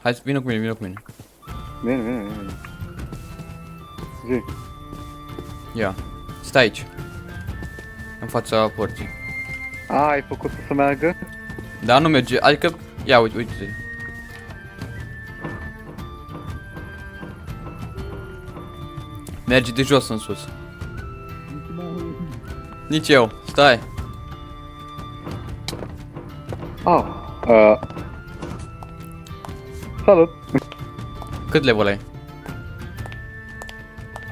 Hai, vină cu mine, vină cu mine. Bine. Zi. Ia, stai aici. În fața porții. Ai făcut să meargă? Da, nu merge, adică, ia uite. Merge de jos în sus. Nici eu, stai. Salut! Cât level ai?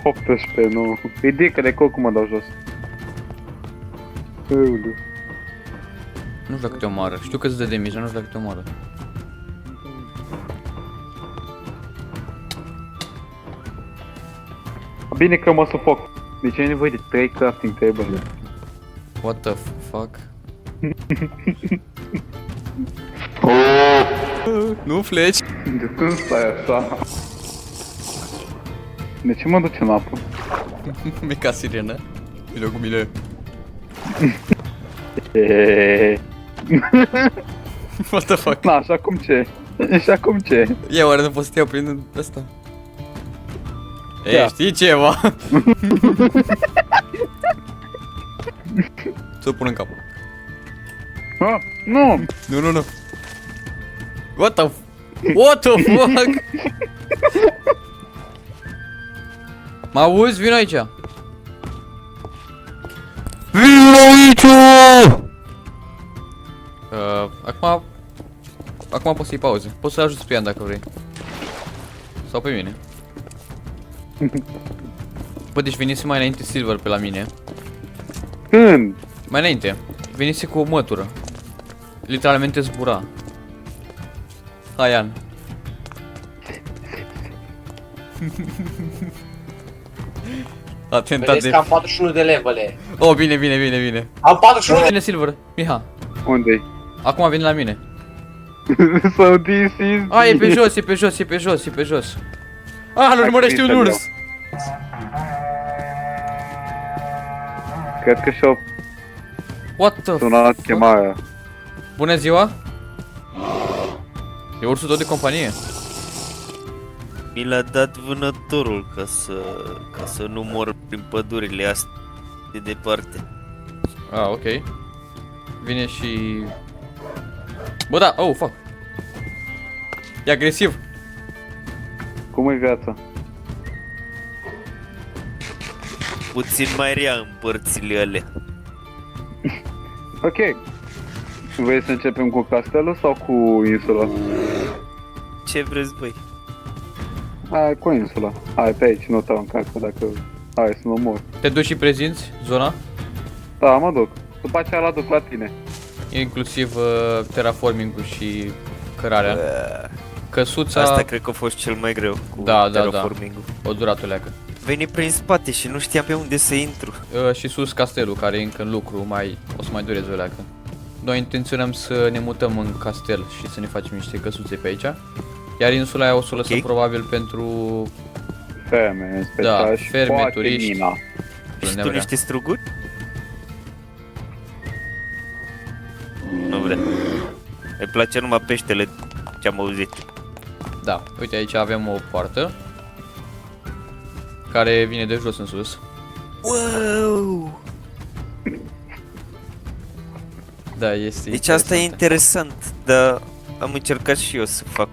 18, nu. Ridică de cum mă dau jos. Euleu. Nu știu dacă te omoară, știu că îți dă damage, dar nu știu dacă te omoară. Bine că mă sufoc. Deci ai nevoie de 3 crafting table. What the fuck? Nu fleci! De când stai așa? De ce mă duce în apă? Mi ca sirenă. Vină cu mine. What the fuck? Na, așa cum ce? Așa cum ce? Ia, oare nu pot să te iau prin ăsta? Ia. Ei, știi ceva? Ți-o pun în cap. Ha? Nu! Nu. What the fuck? Mă auzi? Vino aici. Vino aici! Acum poți să-i pauze. Poți să-l ajuți pe Ian dacă vrei. Sau pe mine. Bă, deci venise mai înainte Silver pe la mine. Când? Mai înainte. Venise cu o mătură. Literalmente zbura. Hai, Ian. Atentat Vedeți de... că am 41 de levele. Oh, bine. Am 41 Vine Silver. Miha. Unde-i? Acum vine la mine. So this is... A, e pe jos. Ah, îl urmărește un urs. Cred că și-au What the sunat chemarea. Bună ziua. E ursul tot de companie. Mi l-a dat vânătorul ca să nu mor prin pădurile astea de departe. Ah, ok. Vine și... Bă, da, oh, fuck. E agresiv. Cum e viața? Puțin mai rea în părțile alea. Ok. Vrei să începem cu castelul sau cu insula? Ce vreți voi? Hai, cu insula. Hai, pe aici, nu te-au încarcă dacă... Hai să mă mor. Te duci și prezinți zona? Da, mă duc. După aceea la duc la tine. Inclusiv terraforming-ul și cărarea. Căsuța... Asta cred că a fost cel mai greu cu Da. terraforming-ul. O durat o leacă. Veni prin spate și nu știam pe unde să intru. Și sus castelul, care e încă în lucru, o să mai dureze o leacă. Noi intenționăm să ne mutăm în castel și să ne facem niște căsuțe pe aici. Iar insula aia o să o lăsăm probabil pentru... Ferme, în special Da, și ferme, poate turiști. mina. Și tu niște struguri? Nu vrea. Îi place numai peștele ce-am auzit. Da, uite aici avem o poartă care vine de jos în sus. Wow! Da, este Deci asta e interesant, dar am încercat și eu să fac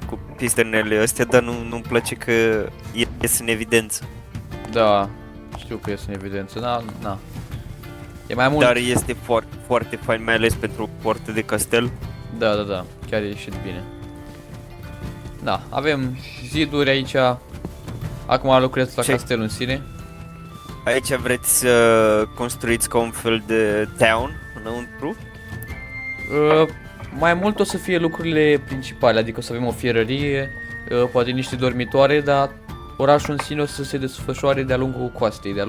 cu pisternele astea, dar nu-mi place că ies în evidență. Da, știu că este în evidență, na. E mai mult. Dar este foarte, foarte fain, mai ales pentru o poartă de castel. Da, chiar e ieșit bine. Da, avem ziduri aici. Acum lucrez la castelul în sine. Aici vreți să construiți ca un fel de town înăuntru? Mai mult o să fie lucrurile principale, adică o să avem o fierărie, poate niște dormitoare, dar orașul în sine o să se desfășoare de-a lungul coastei, de-a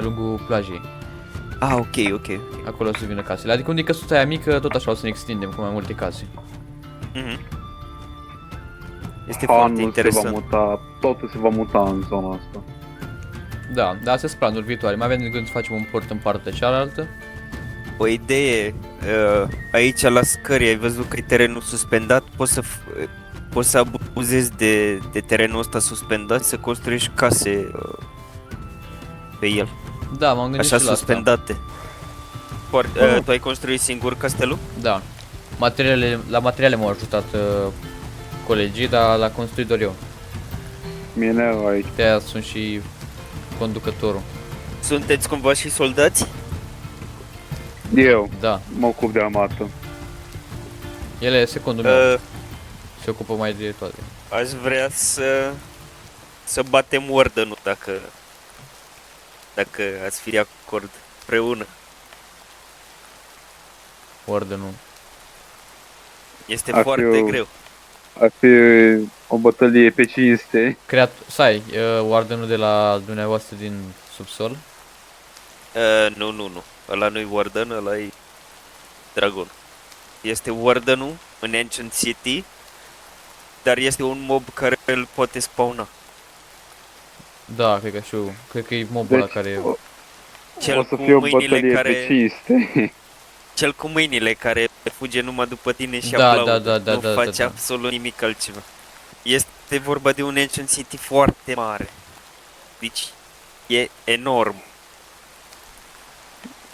lungul plajei. Ah, ok. Acolo o să vină casele, adică unde e căsuța aia mică, tot așa o să ne extindem cu mai multe case. Este foarte interesant. Se va muta, totul se va muta în zona asta. Da, dar astea sunt planuri viitoare, mai avem de gând să facem un port în partea cealaltă. O idee aici la scări, ai văzut că e terenul suspendat, poți să abuzezi de terenul ăsta suspendat, să construiești case pe el, Da, m-am gândit așa și la suspendate. Tu ai construit singur castelul? asta. Da. La materiale m-au ajutat colegii, dar l-a construit doar eu. Mineu aici. De-aia sunt și conducătorul. Sunteți cumva și soldați? Eu Da. mă ocup de armată. El e secundul meu. Se ocupă mai de toate. Aș vrea să batem Warden-ul dacă ați fi de acord împreună. Ordinul. Este Ar fi foarte o- greu. Ar fi o bătălie pe cinste. Stai, Wardenul de la dumneavoastră din subsol? Nu. Ăla nu-i Warden, ăla e Dragon. Este Warden-ul în Ancient City, dar este un mob care îl poate spawna. Da, cred că știu. Cred că e mobul ăla Deci, care... Cel o să cu fie o mâinile bătălie care- pe cinste. Cel cu mâinile care fuge numai după tine și Da, aplaudă, da, nu da, face da. absolut nimic altceva. Este vorba de un Ancient City foarte mare. Deci e enorm.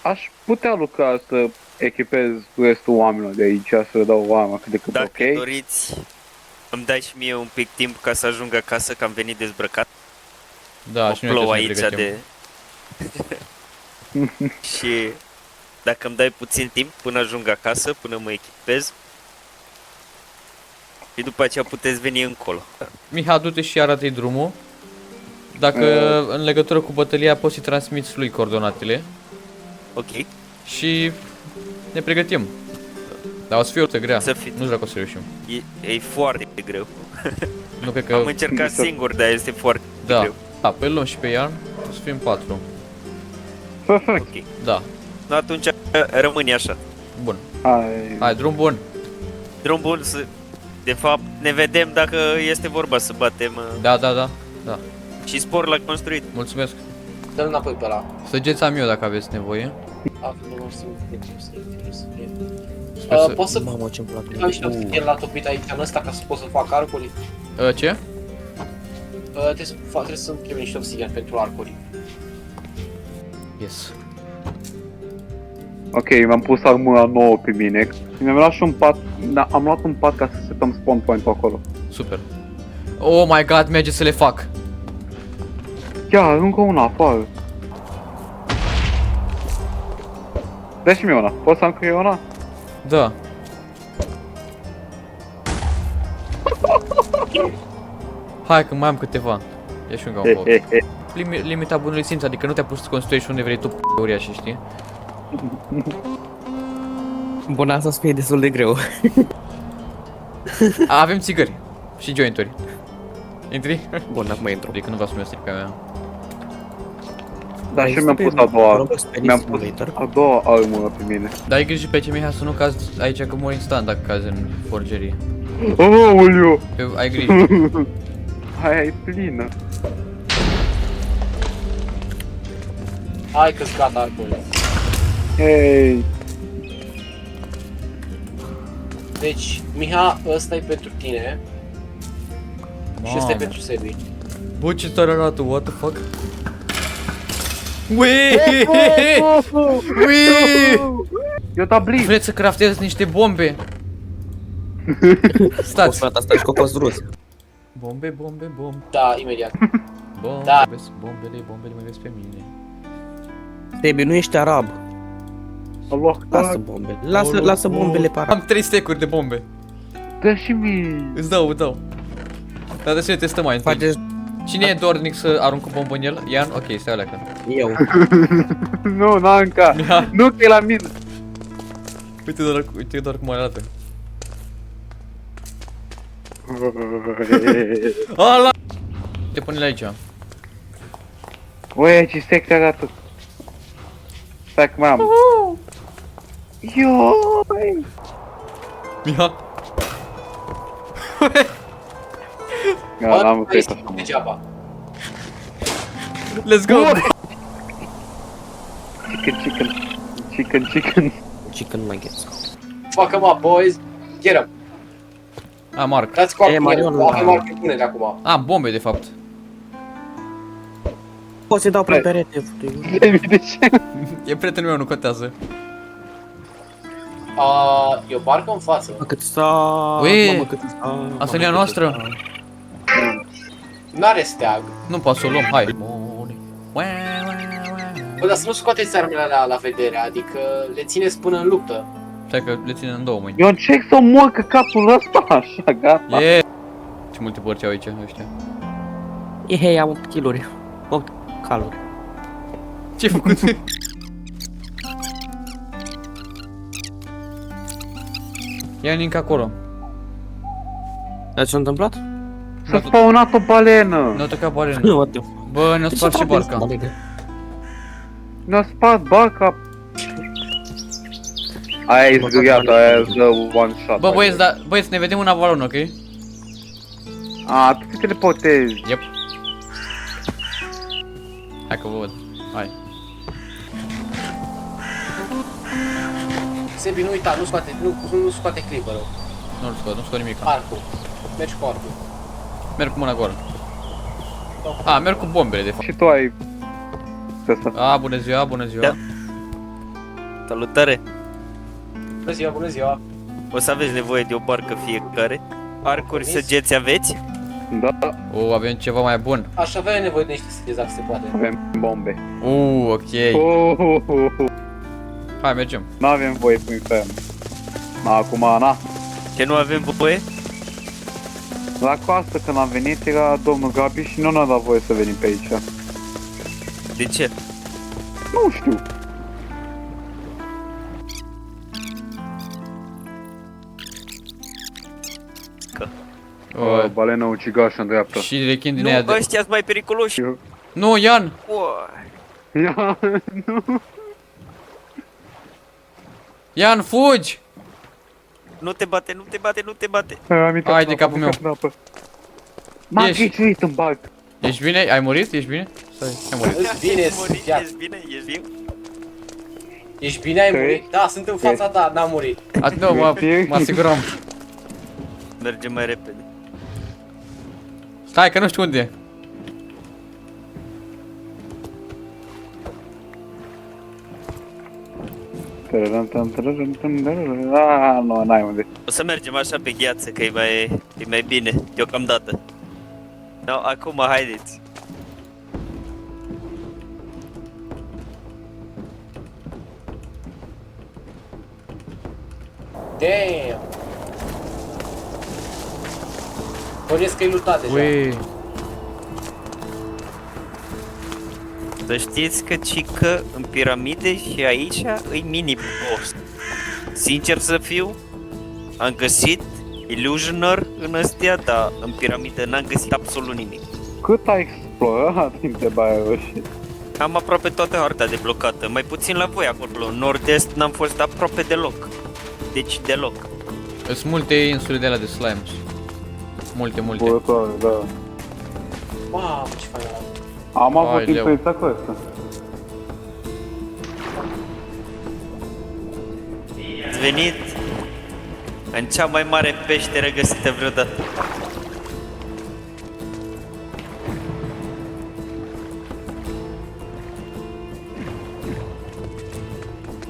Aș putea lucra să echipez restul oamenilor de aici, să le dau o armă cât de cât Dacă ok. doriți, îmi dai și mie un pic timp ca să ajung acasă, că am venit dezbrăcat. Da, O și noi plouă trebuie să ne aici pregătim. de... Și dacă îmi dai puțin timp până ajung acasă, până mă echipez, și după aceea puteți veni încolo. Miha, du-te și arată-i drumul. Dacă în legătură cu bătălia poți să-i transmiți lui coordonatele Ok? și ne pregătim. Dar o să fie o luptă grea. Să fii- Nu știu dacă o să reușim. E foarte greu. Nu cred că... Am încercat singur, dar este foarte Da. greu. Da, pe luăm și pe Ian, o să fim 4. Perfect. Ok. Da. No, atunci rămâne așa. Bun. Hai. Hai, drum bun. Drum bun să... De fapt, ne vedem dacă este vorba să batem Da, da, da. Da. și spor la construit. Mulțumesc. Dă-l înapoi pe ăla. Săgeți am eu dacă aveți nevoie. Nu știu de ce să fie. Sper să... Poți să Mamă, ce-mi plac. faci niște obsidian la topit aici în ăsta ca să pot să fac arcuri? Ce? Trebuie să-mi chem niște obsidian pentru arcuri. Yes. Ok, mi-am pus armura nouă pe mine. Mi-am luat și un pat, am luat un pat ca să setăm spawn point-ul acolo. Super. Oh my god, merge să le fac. Ia, încă una afară. Dă și mie una, poți să am cu eu una? Da. Hai că mai am câteva. Ia și încă un foc. Limita bunului simț, adică nu te-a pus să construiești unde vrei tu uriașe, știi? Bun, asta să fie destul de greu. Avem țigări și jointuri. Intri? Bun, acum intru. Adică nu vreau să mi-o stric pe a mea. Dar și Mai mi-am este pus pe a doua, Roblox Tennis mi-am pus Simulator. a doua armură pe mine. Dar ai grijă pe ce, Miha, să nu cazi aici, că mori instant dacă cazi în forgerie. Aoleu! Ai grijă. Aia e plină. Hai că-s gata arcurile. Hei! Deci, Miha, ăsta e pentru tine și ăsta e Mamă. pentru Sebi. Bă, ce tare arată, what the fuck? Ui! Eu da blitz! Vreți să craftez niște bombe? O Stați! frate, asta e și cocos rus. Bombe, bombe, bombe. Da, imediat. Bombe, Da. bombele mă găsesc pe mine. Sebi, nu ești arab. Allah, Lasă bombele. Lasă bombele pe arab. Am 3 stack-uri de bombe. dă și mie! Îți dau. Dar trebuie să le testăm mai întâi. Faceți Cine e dornic să arunc o bombă în el? Ian? Ok, stai alea că. eu. Nu, Nanca! Miha, Nu, că e la mine! uite doar cum arată. Ala! Te pune aici. Ue, ce sexy arată! Stai că mai am. Ioi! Miha. Gata, am Ai încheiat acum. degeaba. Let's go! Chicken, chicken. Chicken, chicken. chicken nuggets. Fuck 'em up, boys. Get 'em. A, Marc. Dați cu E, Marion, acum. Avem la- arme bune de acum. A, bombe de fapt. Poți să-i dau pe perete, De ce? E prietenul meu, nu contează. E o barcă în față. Mă, cât sta... Ui, Mamă, cât sta... asta e a noastră. N-are steag. Nu poate să o luăm, hai. Bă, dar să nu scoateți armele alea la vedere, adică le țineți până în luptă. Stai că le ținem în două mâini. Eu încerc să mor capul ăsta, așa, gata. E. Ce multe porci au aici ăștia. E, hei, am 8 kill-uri. 8 caluri. Ce-ai făcut? Ia link acolo. Dar ce s-a întâmplat? S-a spawnat o balenă. Nu toca balenă. What the... Bă, ne-a spart și barca. Ne-a spart barca. Aia e zgâriată, aia e the one shot. Bă, băieți, da, băieți, ne vedem în Avalon, ok? A, tu te teleportezi. Yep. Hai că vă văd. Hai. Sebi, nu uita, nu scoate creeper-ul. Nu-l scot, nu scot nimic. Arcul. Mergi cu arcul. Merg cu mâna goală. A, merg cu bombele, de fapt. Și tu ai... Asta. A, bună ziua, bună ziua. Da. Salutare! Bună ziua, bună ziua. O să aveți nevoie de o barcă fiecare. Arcuri, săgeți aveți? Da, O, avem ceva mai bun. Aș avea nevoie de niște săgeți dacă se poate. avem bombe. Ok. Hai, mergem. N-avem voie cu infern. Acum, na. Ce nu avem voie? La coastă când am venit era domnul Gabi și nu ne-a dat voie să venim pe aici. De ce? Nu știu. O, Balena ucigașă în dreapta. și rechin din Nu, aia de... ăștia sunt mai periculoși. Nu, Ian! Uai. Ia, nu. Ian, fugi! Nu te bate, nu te bate, nu te bate. Am intrat Hai în de apă, capul am meu. intrat în apă. M-am Ești. ghiciuit în bag. Ești bine? Ai murit? Ești bine? Stai, ai murit. Ești bine, ia. Ești bine, ești viu? Ești bine, ai Ok. murit? Da, sunt în fața ta, n-am murit. Atât, nu, mă asigurăm. Mergem mai repede. Stai că nu știu unde e. Nu, n-ai unde. O să mergem așa pe gheață, că e mai bine, deocamdată. No, acum haideți. Damn! Bănuiesc că e lutat deja. Ui. Să știți că cică în piramide și aici îi mini-boss. Sincer să fiu, am găsit Illusioner în astea, dar în piramidă n-am găsit absolut nimic. Cât ai explorat din de Baia Roșie? Am aproape toată harta deblocată, mai puțin la voi acolo. În nord-est n-am fost aproape deloc. Deci deloc. Sunt multe insule de alea de slimes. Multe, multe. Burătoare, da. Mamă, ce fain ăla. Am avut Aoleu. impresia cu asta. Ați venit în cea mai mare peșteră găsită vreodată.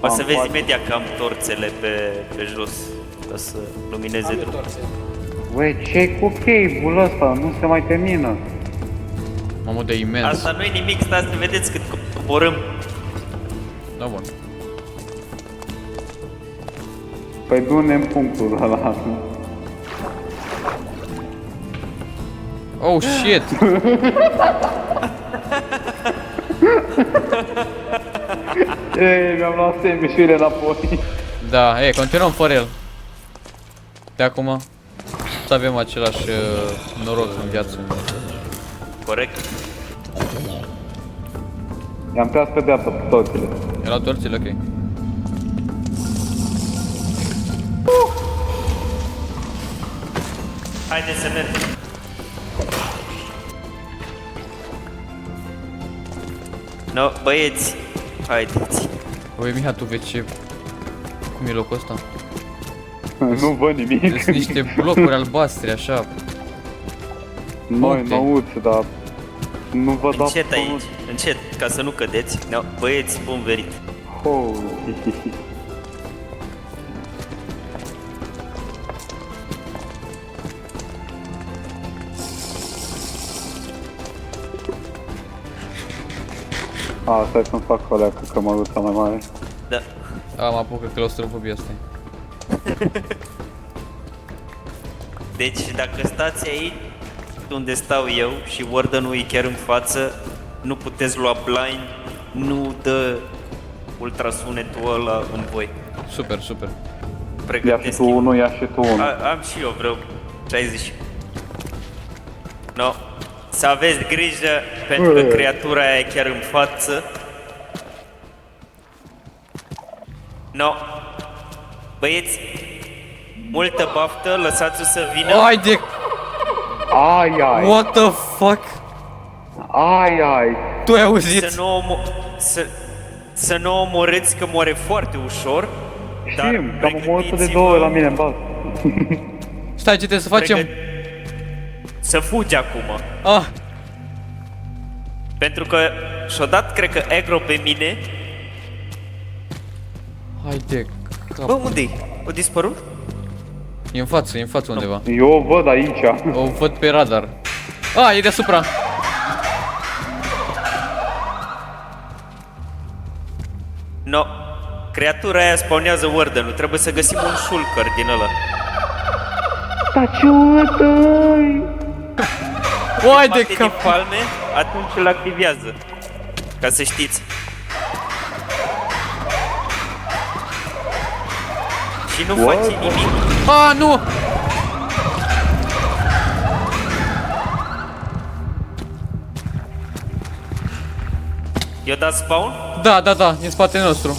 O să Am vezi foarte- imediat că am torțele pe jos, ca să lumineze Am eu drumul. torțe. Băi, ce-i cu cave-ul ăsta? Nu se mai termină. Mamă, de imens. Asta nu-i nimic, stați să vedeți cât coborâm. Da, bun. Păi du-ne în punctul ăla. Oh, shit! Ei, mi-am luat sandwich-urile înapoi. Da, continuăm fără el. De acum să avem același noroc în viață. Corect. I-am tras pe dreapta pe toțile. Erau torțile, ok. Haideți să mergem. No, băieți, haideți. Băi, Miha, tu vezi ce Cum e locul ăsta? Nu văd nimic. Sunt niște blocuri albastre, așa. Noi, puncte. năuți, dar nu văd Încet aici, încet, ca să nu cădeți. No, băieți, bun venit. Holy. A, stai să-mi fac o leacă cămăruța mai mare. Da. Am apucă claustrofobia asta. Deci dacă stați aici unde stau eu și wardenul e chiar în față, nu puteți lua blind, nu dă ultrasunetul ăla în voi. Super, super. Ia și Pregătesc tu unul, ia și tu unul. Am și eu vreo 60. No. Să aveți grijă pentru că creatura aia e chiar în față. No. Băieți, multă baftă, lăsați-o să vină. Haide! Ai, ai, What the fuck? ai, ai. Tu ai auzit? Să nu o omorâți că moare foarte ușor. Știm, că am omorât de 2 ori la mine în baz. Stai, ce trebuie să facem? Să fugi acum. Ah, Pentru că și-o dat, cred că, aggro pe mine. haide. Bă, unde-i? O dispărut? E în față undeva. Eu o văd aici. O văd pe radar. Ah, e deasupra. No. Creatura aia spawnează warden-ul. Trebuie să găsim un shulker din ăla. Taciută-i! Haide, Bate din cap. palme, atunci îl activează. Ca să știți. Și nu face nimic. Ah, nu! I-o dat spawn? Da, da, da, e în spatele nostru.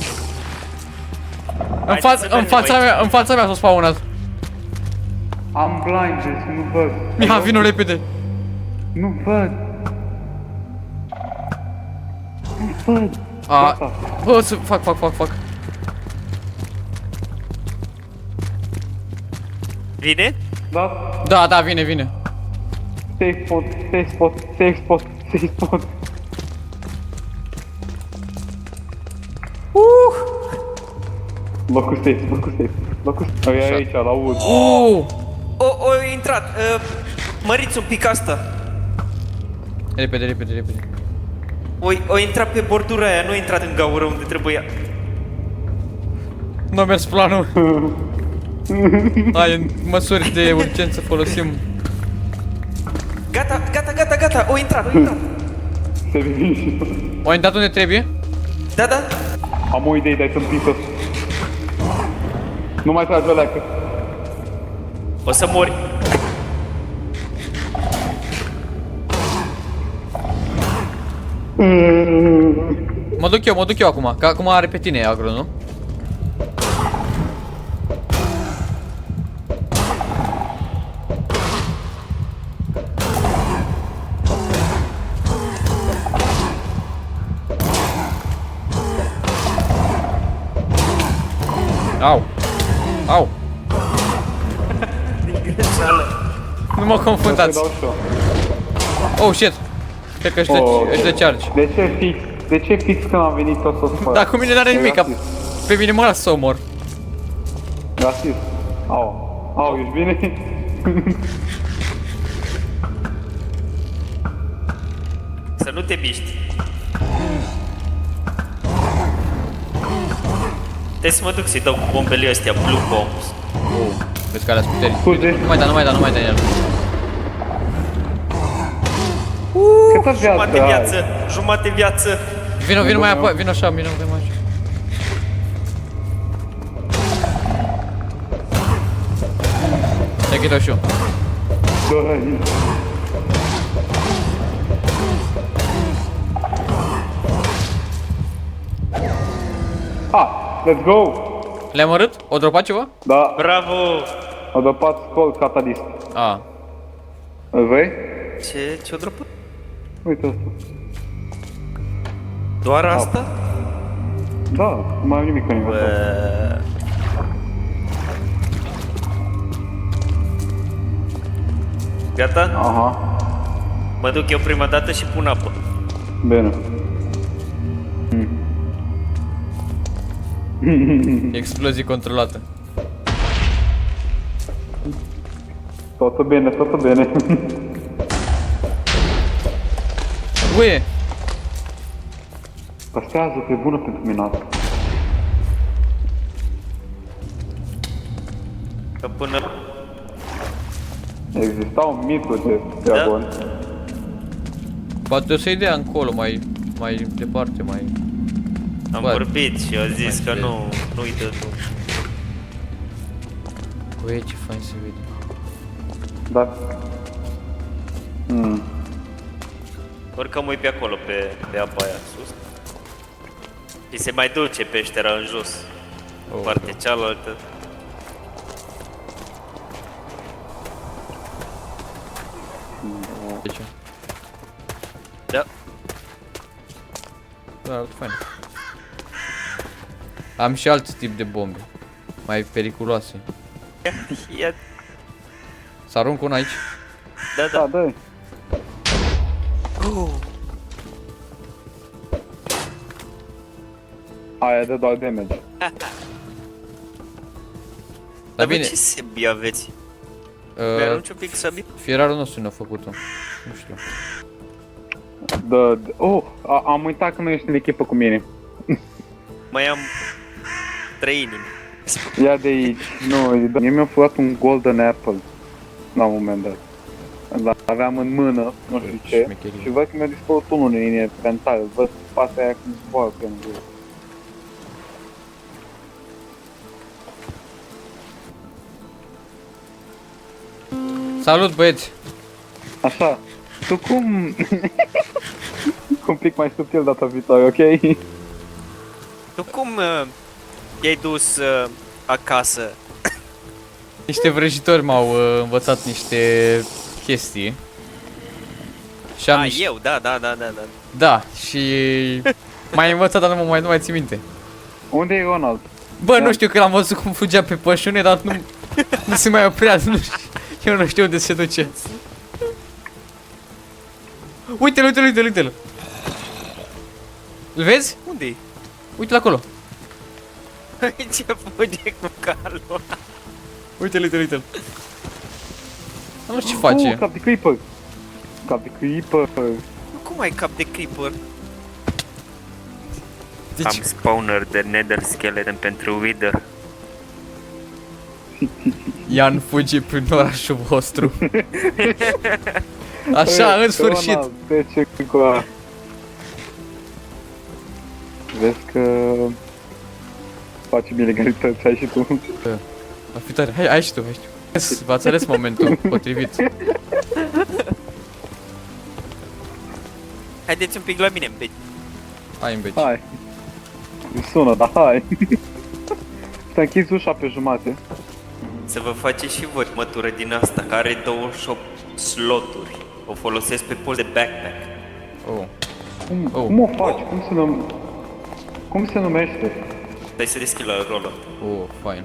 Haideți să mergem aici. În fața mea s-a spawnat. Am blind, deci nu văd. Miha, vino repede. Nu văd. Nu văd. A, bă, să fac. Vine? Da? Da, da, vine. Safe spot. Locul safe. E aici, la ud. O intrat. Măriți un pic asta. Repede. O intrat pe bordura aia, nu a intrat în gaură unde trebuia. Nu a mers planul. Hai, în măsuri de urgență folosim. Gata, o intrat. O intrat unde trebuie? Da. Am o idee, dai să-mi pică. Nu mai tragi o leacă. O să mori. Mă duc eu acum, că acum are pe tine agro, nu? Au! Nu mă confundați. Să dau și eu. Oh, shit! Cred că își dă charge. De ce fix când am venit o să spăr? Dar cu mine n-are nimic, pe mine mă las să omor. Rasist. Au, ești bine? Să nu te miști. Trebuie să mă duc să-i dau cu bombele astea, blue bombs. Vezi că alea sunt puterii. Scuze. Nu mai da în el. Câtă viață ai? Jumate viață. Vino mai apoi, vino așa, vino mai așa. Take it și eu. Dă-i. Let's go! Le-ai omorât? O dropat ceva? Da, Bravo! a dopat scol catalist. A. Îl vrei? Ce-o dropă? Uite asta. Doar asta? Da, nu mai am nimic în asta. Gata? Aha, Mă duc eu prima dată și pun apă. bine. Explozii controlată. Totul bine, totul bine. Uie! Păstrează că e bună pentru minat. Că până... Existau mituri de dragon. Poate o să-i dea încolo, mai departe, mai... Am Bă, vorbit și a zis că știu. nu-i dă drum. Uie, ce fain se vede. Da. Oricum ui pe acolo, pe apa aia sus. Și se mai duce peștera în jos. Oh, Partea cealaltă. de ce? Da. Da, arată fain. Am și alt tip de bombe. Mai periculoase. Ia, Să arunc una aici. da, Da, da. dă. Aia dă doar damage. Dar bă, bine, ce sebi aveți? Mi-arunci un pic sabi? fierarul nostru ne-a făcut-o. Nu știu. Oh, am uitat că nu ești în echipă cu mine. Mai am 3 inimi. Ia de aici. Nu, mie mi-a furat un golden apple. La un moment dat. L-aveam în mână, nu știu ce. Șmecherie. Și văd că mi-a dispărut unul în inventar. Văd fața aia cum zboară pe în jur. Salut, băieți! Așa. Tu cum... un pic mai subtil data viitoare, ok? Tu cum i-ai dus acasă? Niște vrăjitori m-au învățat niște chestii. Și am Eu, da. Da, și m-ai învățat, dar nu mai țin minte. Unde e Ronald? Bă, nu știu că l-am văzut cum fugea pe pășune, dar nu se mai oprea, nu știu, eu nu știu unde se duce. Uite-l! Îl vezi? Unde-i? Uite-l acolo. Ce fuge cu calul? Uite-l. Nu știu ce face. Cap de creeper. Cap de creeper. Cum ai cap de creeper? Deci, Am spawner de nether skeleton pentru wither. Ian fuge prin orașul vostru. Așa, în sfârșit. Ronald, trece cu a... Vezi că... Facem ilegalități, ai și tu. Ar fi tare. Hai și tu. V-ați ales momentul potrivit. Haideți un pic la mine în beci. Hai în beci. Hai. Îmi sună, dar hai. Să închizi ușa pe jumate. Să vă faceți și voi mătură din asta, care are 28 sloturi. O folosesc pe post de backpack. Oh. Cum o faci? Cum se numește? Stai să deschid la Roland. Oh, fain.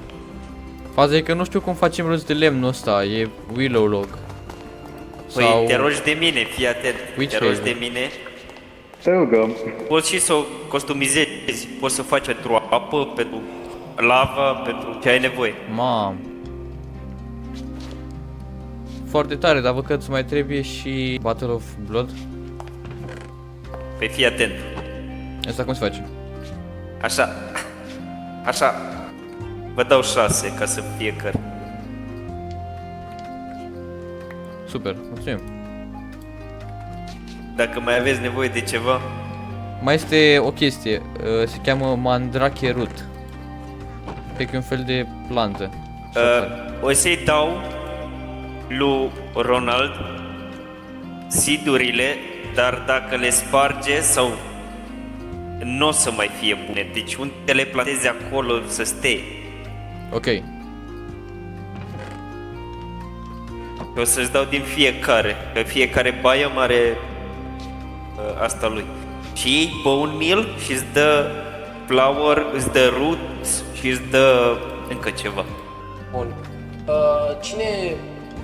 Faza e că nu știu cum facem rost de lemnul ăsta, e willow log. Păi te rogi de mine, fii atent. Which Te rogi way? de mine. Te rugăm. Poți și să o customizezi. Poți să faci pentru apă, pentru lava, pentru ce ai nevoie. Mam. Foarte tare, dar văd că îți mai trebuie și Battle of Blood. Păi fii atent. Asta cum se face? Așa. Vă dau 6 ca să fie căr. Super, mulțumim. Dacă mai aveți nevoie de ceva, Mai este o chestie, se cheamă Mandrake Root. Cred că e un fel de plantă. o să-i dau lui Ronald seed-urile, dar dacă le sparge sau nu o să mai fie bune. Deci unde le plantezi acolo să stea. Ok. O să-ți dau din fiecare, că fiecare biome are asta lui. Și iei bone meal și îți dă flower, îți dă roots și îți dă încă ceva. Bun. Cine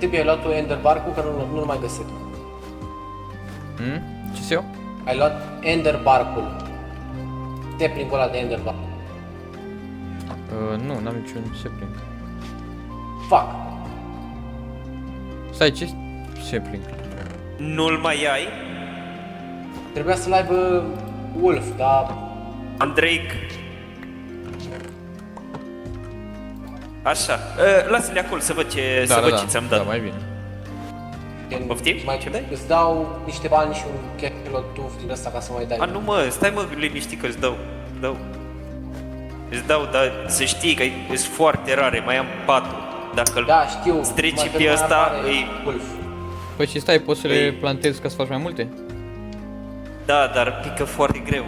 Tibi, ai luat tu Ender Bark-ul, că nu mai găsesc. Ce să iau? Ai luat Ender Bark-ul. Sapling-ul ăla de Ender Bark. Nu, n-am niciun sapling. Fuck. Stai, ce sapling? Nu-l mai ai? Trebuia să-l aibă Wolf, dar... Andreic. Așa, lasă-le acolo să văd ce, să văd ce ți-am dat. Da, mai bine. Poftim? Mai Ce dai? îți dau niște bani și un capilotuf din ăsta ca să mai dai. A, nu mă, stai mă liniștit că îți dau. Îți dau, dar să știi că sunt foarte rare, mai am 4. Dacă Da, știu. strici mai pe ăsta, apare îi... Wolf. Păi și stai, poți să le Ei. plantezi ca să faci mai multe? Da, dar pică foarte greu.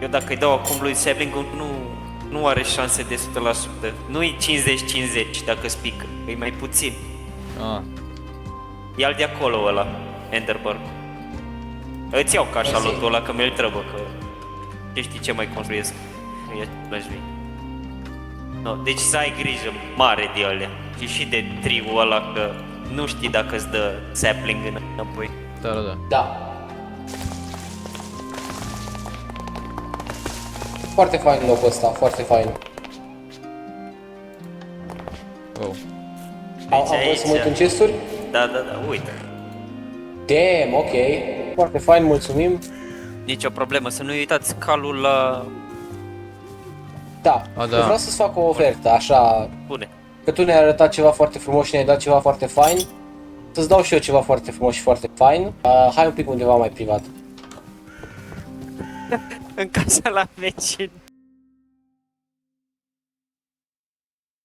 Eu dacă îi dau acum lui Sapling, nu are șanse de 100%. Nu-i 50-50 dacă spică, e mai puțin. Ah, Ia-l de acolo ăla, Enderberg. Îți iau cașalotul ăla că mi-l trebuie, că știi ce mai construiesc. E același vin. No, deci să ai grijă mare de alea. Și de triul ăla, că nu știi dacă îți dă sapling înapoi. da, da, da. Da. Foarte fain locul ăsta, foarte fain. Wow. Am voie să mă uit în chesturi? Da, uite. Damn, ok. Foarte fain, mulțumim. Nici o problemă, să nu uitați calul la... Da, A, da. eu vreau să-ți fac o ofertă, așa, Bune. că tu ne-ai arătat ceva foarte frumos și ne-ai dat ceva foarte fain. Să-ți dau și eu ceva foarte frumos și foarte fain. Hai un pic undeva mai privat. În casa la vecin.